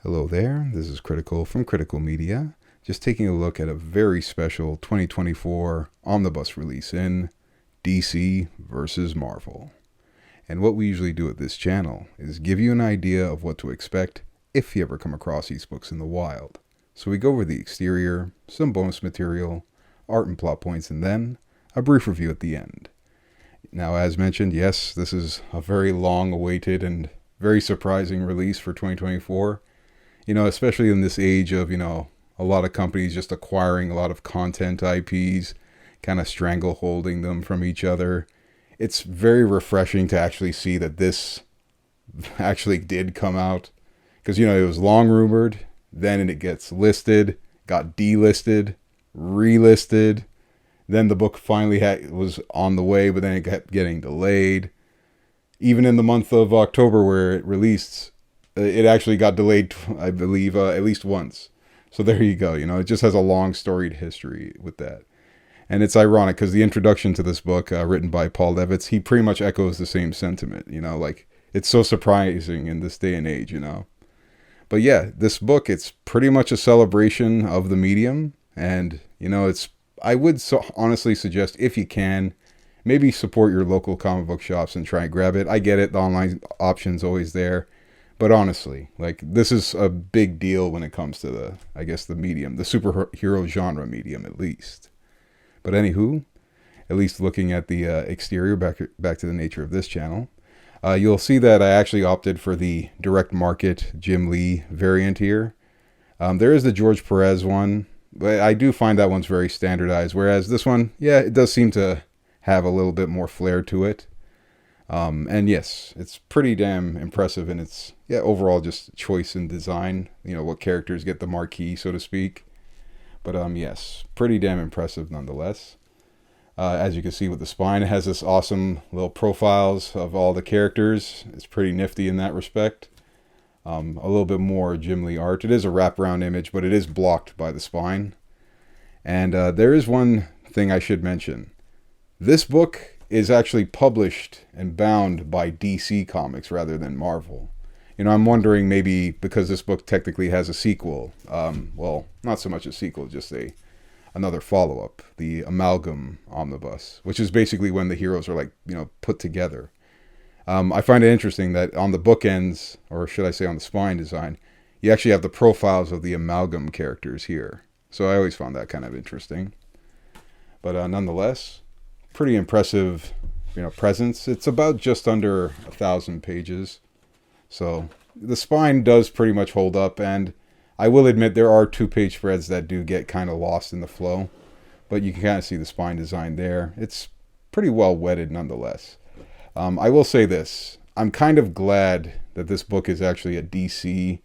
Hello there, this is Critical from Critical Media, just taking a look at a very special 2024 Omnibus release in DC versus Marvel. And what we usually do at this channel is give you an idea of what to expect if you ever come across these books in the wild. So we go over the exterior, some bonus material, art and plot points, and then a brief review at the end. Now, as mentioned, yes, this is a very long-awaited and very surprising release for 2024. Especially in this age of, a lot of companies just acquiring a lot of content IPs, kind of strangleholding them from each other. It's very refreshing to actually see that this actually did come out. Because, it was long rumored, then it gets listed, got delisted, relisted. Then the book finally was on the way, but then it kept getting delayed. Even in the month of October where it released, it actually got delayed, I believe, at least once. So there you go. It just has a long storied history with that. And it's ironic because the introduction to this book, written by Paul Levitz, he pretty much echoes the same sentiment. It's so surprising in this day and age, But yeah, this book, it's pretty much a celebration of the medium. And, I would honestly suggest, if you can, maybe support your local comic book shops and try and grab it. I get it. The online option's always there. But honestly, this is a big deal when it comes to the medium, the superhero genre medium, at least. But anywho, at least looking at the exterior, back to the nature of this channel, you'll see that I actually opted for the direct market Jim Lee variant here. There is the George Perez one, but I do find that one's very standardized, whereas this one, yeah, it does seem to have a little bit more flair to it. And yes, it's pretty damn impressive in its overall just choice and design, what characters get the marquee, so to speak. But yes, pretty damn impressive nonetheless. As you can see with the spine, it has this awesome little profiles of all the characters. It's pretty nifty in that respect. A little bit more Jim Lee art. It is a wraparound image, but it is blocked by the spine. And there is one thing I should mention. This book is actually published and bound by DC Comics rather than Marvel. I'm wondering maybe because this book technically has a sequel. Well, not so much a sequel, just another follow-up, the Amalgam Omnibus, which is basically when the heroes are put together. I find it interesting that on the bookends, or should I say on the spine design, you actually have the profiles of the Amalgam characters here. So I always found that kind of interesting. But nonetheless, pretty impressive, presence. It's about just under 1,000 pages. So the spine does pretty much hold up, and I will admit there are 2-page spreads that do get kind of lost in the flow, but you can kind of see the spine design there. It's pretty well wedded nonetheless. I will say this. I'm kind of glad that this book is actually a DC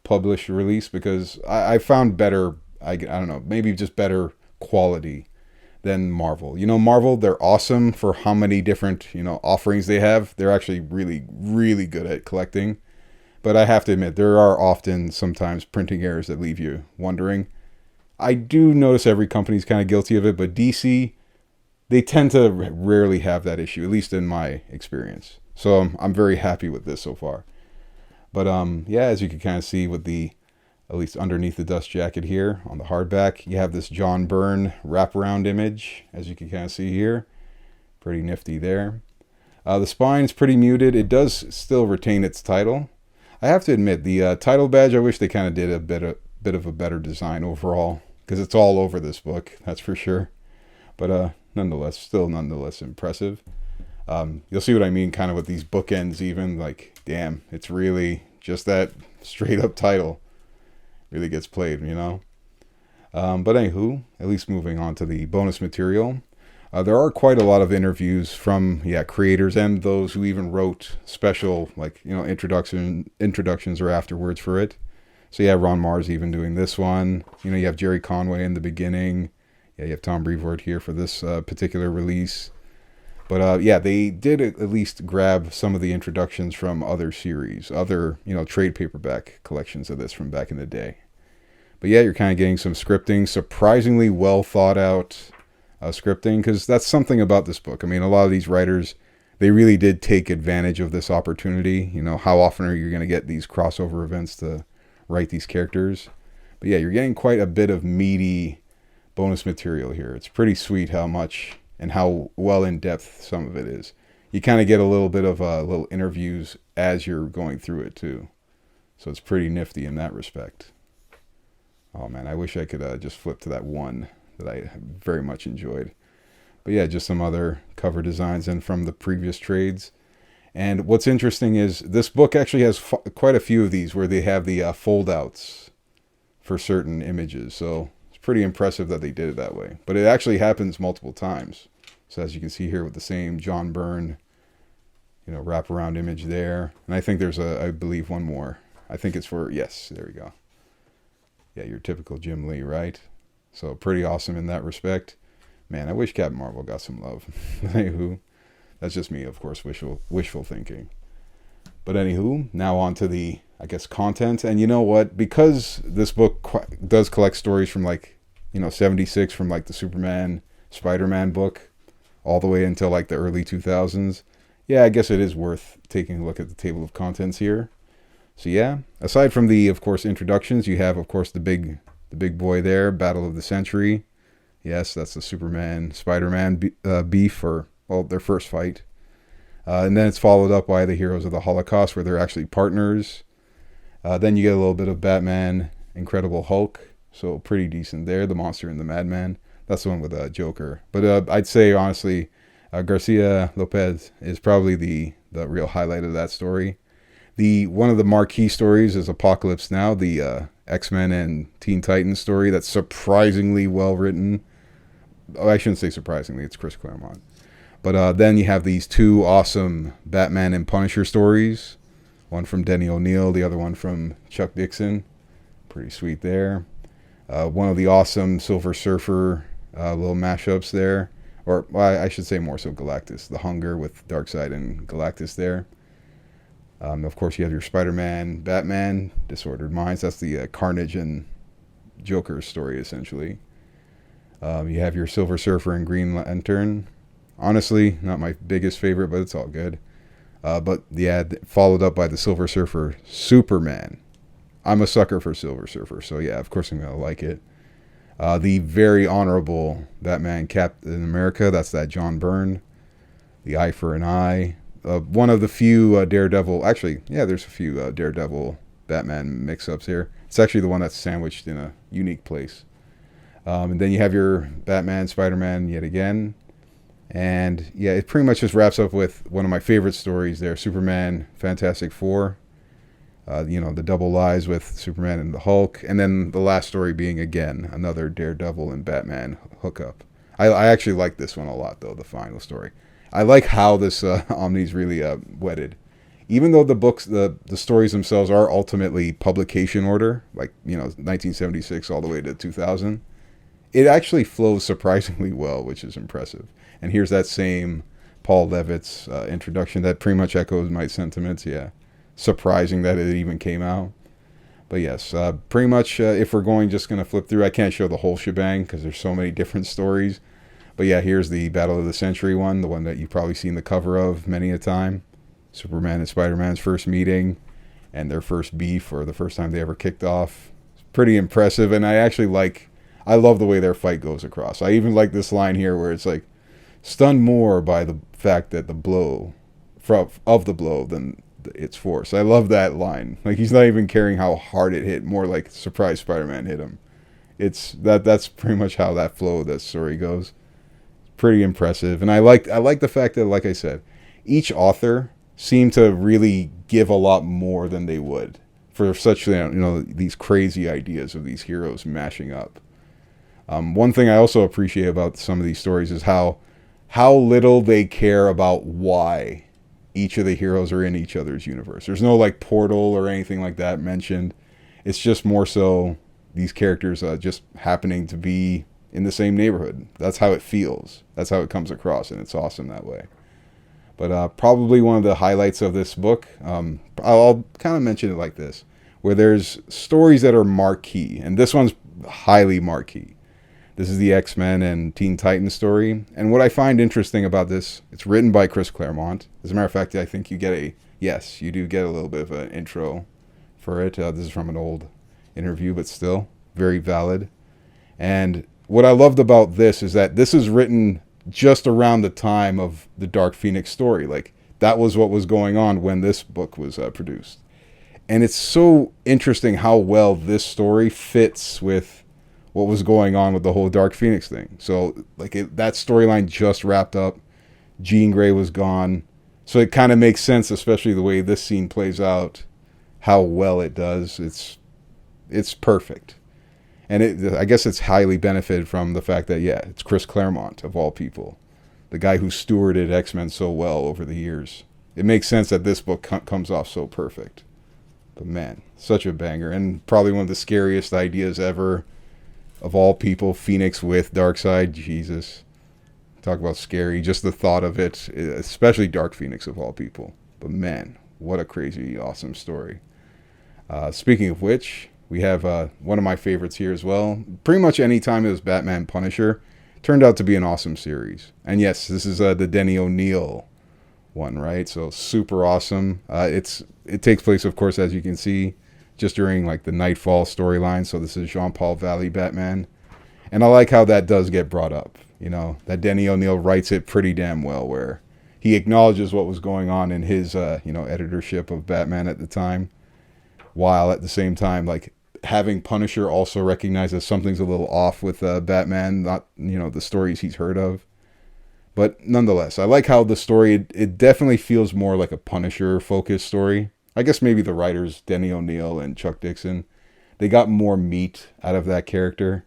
published release because I found better, I don't know, maybe just better quality than Marvel. Marvel, they're awesome for how many different, offerings they have. They're actually really, really good at collecting. But I have to admit, there are often sometimes printing errors that leave you wondering. I do notice every company's kind of guilty of it, but DC, they tend to rarely have that issue, at least in my experience. So I'm very happy with this so far. But yeah, as you can kind of see with at least underneath the dust jacket here on the hardback, you have this John Byrne wraparound image, as you can kind of see here. Pretty nifty there. The spine's pretty muted. It does still retain its title. I have to admit, the title badge, I wish they kind of did a bit of a better design overall, because it's all over this book, that's for sure. But nonetheless impressive. You'll see what I mean kind of with these bookends even. Damn, it's really just that straight up title. Really gets played, But anywho, at least moving on to the bonus material. There are quite a lot of interviews from creators and those who even wrote special introductions or afterwards for it. So Ron Mars even doing this one. You have Jerry Conway in the beginning. You have Tom Brevoort here for this particular release. But they did at least grab some of the introductions from other series, other trade paperback collections of this from back in the day. But yeah, you're kind of getting some scripting, surprisingly well thought out scripting, because that's something about this book. I mean, a lot of these writers, they really did take advantage of this opportunity. How often are you going to get these crossover events to write these characters. But yeah, you're getting quite a bit of meaty bonus material here. It's pretty sweet how much and how well in depth some of it is. You kind of get a little bit of little interviews as you're going through it too. So it's pretty nifty in that respect. Oh man, I wish I could just flip to that one that I very much enjoyed. But yeah, just some other cover designs and from the previous trades. And what's interesting is this book actually has quite a few of these where they have the fold-outs for certain images. So it's pretty impressive that they did it that way. But it actually happens multiple times. So as you can see here with the same John Byrne, wraparound image there. And I think there's I believe one more. I think it's for, yes, there we go. Yeah, your typical Jim Lee, right? So pretty awesome in that respect. Man, I wish Captain Marvel got some love. Anywho, that's just me, of course, wishful thinking. But anywho, now on to the, I guess, content. And you know what? Because this book does collect stories from 76 from the Superman, Spider-Man book all the way until the early 2000s. Yeah, I guess it is worth taking a look at the table of contents here. So yeah, aside from the, of course, introductions, you have, of course, the big boy there, Battle of the Century. Yes, that's the Superman, Spider-Man beef, or, well, their first fight. And then it's followed up by the Heroes of the Holocaust, where they're actually partners. Then you get a little bit of Batman, Incredible Hulk, so pretty decent there. The Monster and the Madman. That's the one with Joker. But I'd say, honestly, Garcia Lopez is probably the real highlight of that story. One of the marquee stories is Apocalypse Now, the X-Men and Teen Titans story that's surprisingly well written. Oh, I shouldn't say surprisingly, it's Chris Claremont. But then you have these two awesome Batman and Punisher stories. One from Denny O'Neil, the other one from Chuck Dixon. Pretty sweet there. One of the awesome Silver Surfer little mashups there. Or, well, I should say more so Galactus. The Hunger with Darkseid and Galactus there. Of course, you have your Spider-Man, Batman, Disordered Minds. That's the Carnage and Joker story, essentially. You have your Silver Surfer and Green Lantern. Honestly, not my biggest favorite, but it's all good. But yeah, followed up by the Silver Surfer Superman. I'm a sucker for Silver Surfer, so yeah, of course I'm going to like it. The very honorable Batman Captain America, that's that John Byrne. The Eye for an Eye. One of the few Daredevil, actually, yeah, there's a few Daredevil Batman mix-ups here. It's actually the one that's sandwiched in a unique place. And then you have your Batman, Spider-Man yet again. And yeah, it pretty much just wraps up with one of my favorite stories there, Superman, Fantastic Four. The double lies with Superman and the Hulk. And then the last story being, again, another Daredevil and Batman hookup. I actually like this one a lot, though, the final story. I like how this Omni's really wedded. Even though the books, the stories themselves are ultimately publication order, 1976 all the way to 2000, it actually flows surprisingly well, which is impressive. And here's that same Paul Levitt's introduction that pretty much echoes my sentiments. Yeah, surprising that it even came out. But yes, pretty much if we're just going to flip through, I can't show the whole shebang because there's so many different stories. But yeah, here's the Battle of the Century one, the one that you've probably seen the cover of many a time. Superman and Spider-Man's first meeting and their first beef, or the first time they ever kicked off. It's pretty impressive, and I love the way their fight goes across. I even like this line here where it's stunned more by the fact that the blow, of the blow than its force. I love that line. He's not even caring how hard it hit, more like surprise Spider-Man hit him. That's pretty much how that flow of that story goes. Pretty impressive. And I like the fact that, like I said, each author seemed to really give a lot more than they would for such these crazy ideas of these heroes mashing up. One thing I also appreciate about some of these stories is how little they care about why each of the heroes are in each other's universe. There's no portal or anything like that mentioned. It's just more so these characters just happening to be in the same neighborhood. That's how it feels. That's how it comes across, and it's awesome that way. But probably one of the highlights of this book, I'll kind of mention it like this, where there's stories that are marquee, and this one's highly marquee. This is the X-Men and Teen Titans story, and what I find interesting about this, it's written by Chris Claremont. As a matter of fact, I think you do get a little bit of an intro for it. This is from an old interview, but still very valid. And what I loved about this is that this is written just around the time of the Dark Phoenix story. Like, that was what was going on when this book was produced. And it's so interesting how well this story fits with what was going on with the whole Dark Phoenix thing. So, like, that storyline just wrapped up. Jean Grey was gone. So it kind of makes sense, especially the way this scene plays out, how well it does. It's perfect. And I guess it's highly benefited from the fact that, yeah, it's Chris Claremont, of all people. The guy who stewarded X-Men so well over the years. It makes sense that this book comes off so perfect. But man, such a banger. And probably one of the scariest ideas ever. Of all people, Phoenix with Darkseid. Jesus. Talk about scary. Just the thought of it, especially Dark Phoenix of all people. But man, what a crazy, awesome story. Speaking of which, we have one of my favorites here as well. Pretty much any time it was Batman Punisher, turned out to be an awesome series. And yes, this is the Denny O'Neil one, right? So super awesome. It takes place, of course, as you can see, just during like the Nightfall storyline. So this is Jean-Paul Valley Batman. And I like how that does get brought up. You know, that Denny O'Neil writes it pretty damn well, where he acknowledges what was going on in his, editorship of Batman at the time, while at the same time, like, having Punisher also recognize that something's a little off with Batman, not, the stories he's heard of. But nonetheless, I like how the story, it definitely feels more like a Punisher-focused story. I guess maybe the writers, Denny O'Neil and Chuck Dixon, they got more meat out of that character.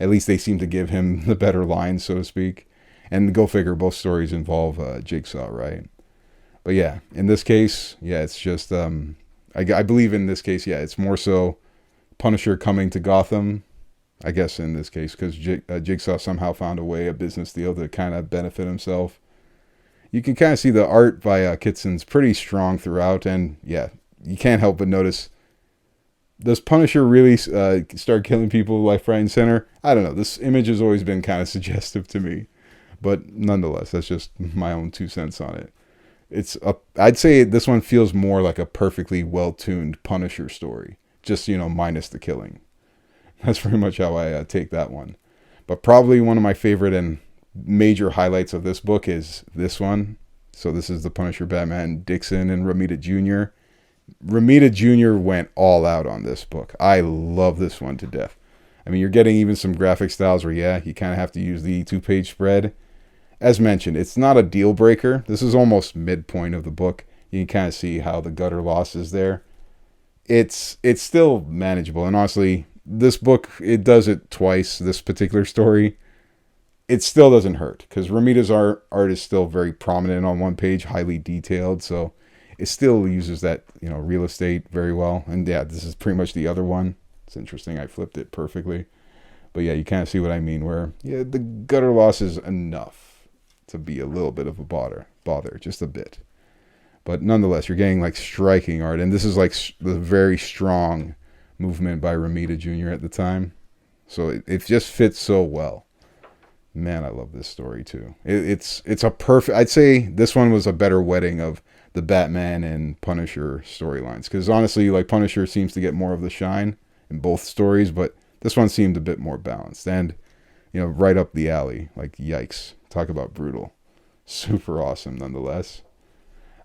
At least they seem to give him the better lines, so to speak. And go figure, both stories involve Jigsaw, right? But yeah, in this case, yeah, it's just, I believe in this case, yeah, it's more so Punisher coming to Gotham, I guess in this case, because Jigsaw somehow found a way, a business deal to kind of benefit himself. You can kind of see the art by Kitson's pretty strong throughout, and yeah, you can't help but notice, does Punisher really start killing people left, right, and center? I don't know. This image has always been kind of suggestive to me. But nonetheless, that's just my own 2 cents on it. I'd say this one feels more like a perfectly well-tuned Punisher story. Just, minus the killing. That's pretty much how I take that one. But probably one of my favorite and major highlights of this book is this one. So this is the Punisher Batman, Dixon and Romita Jr. Romita Jr. went all out on this book. I love this one to death. I mean, you're getting even some graphic styles where, yeah, you kind of have to use the 2-page spread. As mentioned, it's not a deal breaker. This is almost midpoint of the book. You can kind of see how the gutter loss is there. It's still manageable. And honestly, this book, it does it twice, this particular story. It still doesn't hurt because Romita's art is still very prominent on one page, highly detailed. So it still uses that, real estate very well. And yeah, this is pretty much the other one. It's interesting. I flipped it perfectly. But yeah, you kind of see what I mean where, yeah, the gutter loss is enough to be a little bit of a bother, just a bit. But nonetheless, you're getting like striking art. And this is like the very strong movement by Romita Jr. at the time. So it just fits so well. Man, I love this story too. It's a perfect, I'd say this one was a better wedding of the Batman and Punisher storylines. Because honestly, like Punisher seems to get more of the shine in both stories, but this one seemed a bit more balanced. And, right up the alley. Like, yikes. Talk about brutal. Super awesome nonetheless.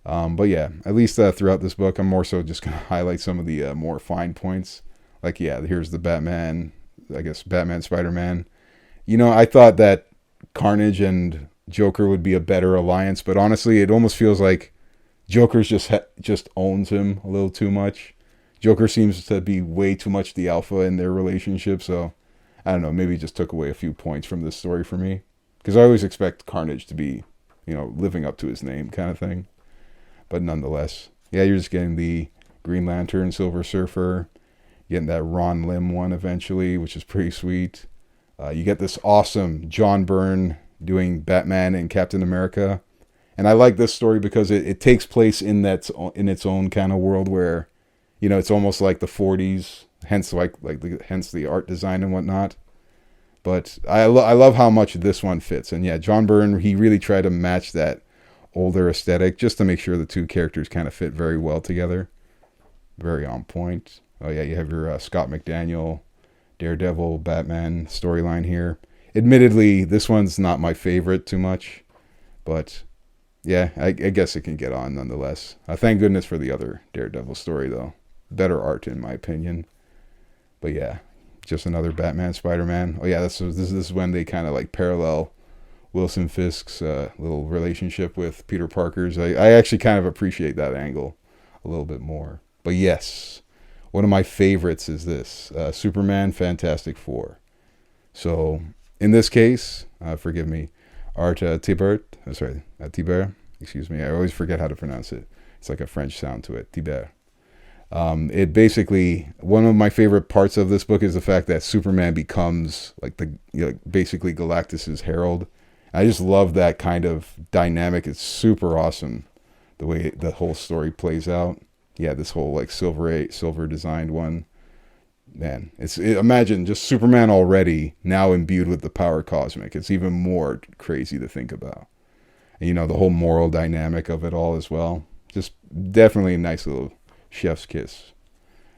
But yeah, at least throughout this book, I'm more so just going to highlight some of the more fine points. Like, yeah, here's the Batman, I guess Batman, Spider-Man. I thought that Carnage and Joker would be a better alliance, but honestly, it almost feels like Joker's just owns him a little too much. Joker seems to be way too much the alpha in their relationship, so I don't know, maybe it just took away a few points from this story for me. Because I always expect Carnage to be, living up to his name kind of thing. But nonetheless, yeah, you're just getting the Green Lantern, Silver Surfer, getting that Ron Lim one eventually, which is pretty sweet. You get this awesome John Byrne doing Batman and Captain America. And I like this story because it takes place in its own kind of world where, it's almost like the 40s, hence hence the art design and whatnot. But I love how much this one fits. And yeah, John Byrne, he really tried to match that older aesthetic just to make sure the two characters kind of fit very well together. very on point. Oh yeah, you have your Scott McDaniel Daredevil Batman storyline here. Admittedly, this one's not my favorite too much, but yeah, I guess it can get on nonetheless. Thank goodness for the other Daredevil story though. Better art in my opinion. But yeah, just another Batman Spider-Man. Oh yeah, this is when they kind of like parallel Wilson Fisk's little relationship with Peter Parker's. I actually kind of appreciate that angle a little bit more. But yes, one of my favorites is this Superman Fantastic Four. So in this case, forgive me, Art Thibert, Thibert, excuse me, I always forget how to pronounce it. It's like a French sound to it, Thibert. It basically, one of my favorite parts of this book is the fact that Superman becomes like basically Galactus's herald. I just love that kind of dynamic. It's super awesome the way the whole story plays out. Yeah, this whole like silver designed one. Man, imagine just Superman already now imbued with the power cosmic. It's even more crazy to think about. And, you know, the whole moral dynamic of it all as well. Just definitely a nice little chef's kiss.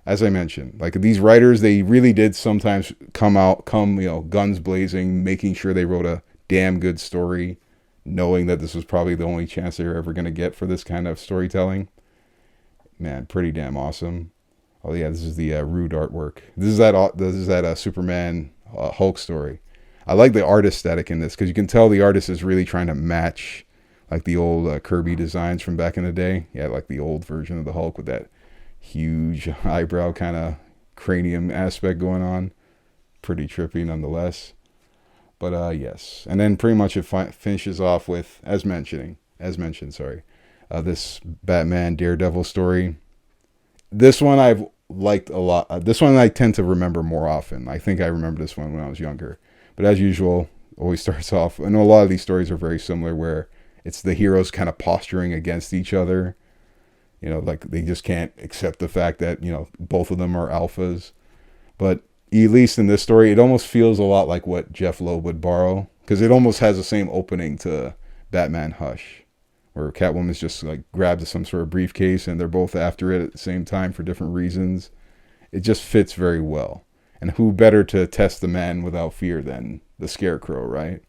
As I mentioned, like these writers, they really did sometimes come guns blazing, making sure they wrote a damn good story, knowing that this was probably the only chance they were ever going to get for this kind of storytelling. Man, pretty damn awesome. Oh yeah, this is the rude artwork. This is that Superman Hulk story. I like the art aesthetic in this because you can tell the artist is really trying to match like the old Kirby designs from back in the day. Yeah, like the old version of the Hulk with that huge eyebrow kind of cranium aspect going on. Pretty trippy nonetheless. But yes, and then pretty much it finishes off with, as mentioned, this Batman Daredevil story. This one I've liked a lot. This one I tend to remember more often. I think I remember this one when I was younger. But as usual, always starts off, I know a lot of these stories are very similar where it's the heroes kind of posturing against each other. You know, like they just can't accept the fact that, you know, both of them are alphas. But at least in this story, it almost feels a lot like what Jeff Loeb would borrow. Because it almost has the same opening to Batman Hush. Where Catwoman's just like grabbed some sort of briefcase and they're both after it at the same time for different reasons. It just fits very well. And who better to test the man without fear than the Scarecrow, right?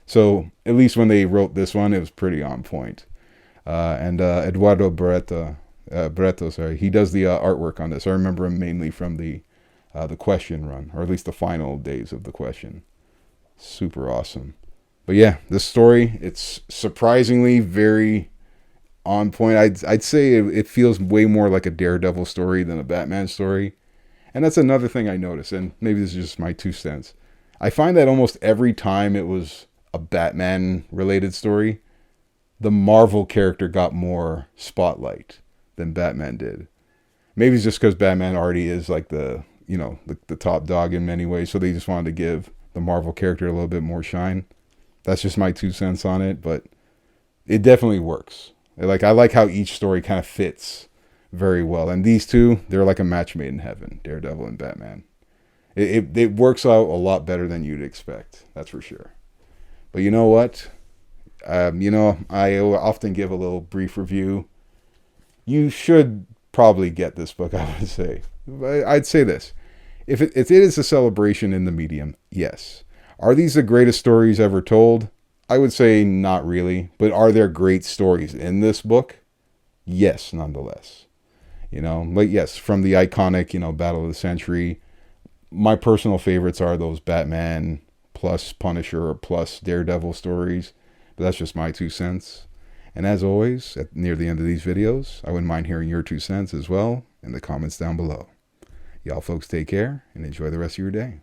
So at least when they wrote this one, it was pretty on point. And Eduardo Barreto, he does the artwork on this. I remember him mainly from the Question run, or at least the final days of the Question. Super awesome. But yeah, this story, it's surprisingly very on point. I'd say it feels way more like a Daredevil story than a Batman story. And that's another thing I noticed, and maybe this is just my 2 cents. I find that almost every time it was a Batman-related story, the Marvel character got more spotlight than Batman did. Maybe it's just because Batman already is like the top dog in many ways, so they just wanted to give the Marvel character a little bit more shine. That's just my 2 cents on it, but it definitely works. I like how each story kind of fits very well. And these two, they're like a match made in heaven, Daredevil and Batman. It works out a lot better than you'd expect, that's for sure. But you know what? I often give a little brief review. You should probably get this book, I would say. I'd say this. If it is a celebration in the medium, yes. Are these the greatest stories ever told? I would say not really. But are there great stories in this book? Yes, nonetheless. But yes, from the iconic, Battle of the Century, my personal favorites are those Batman plus Punisher plus Daredevil stories. But that's just my 2 cents. And as always, near the end of these videos, I wouldn't mind hearing your 2 cents as well in the comments down below. Y'all folks take care and enjoy the rest of your day.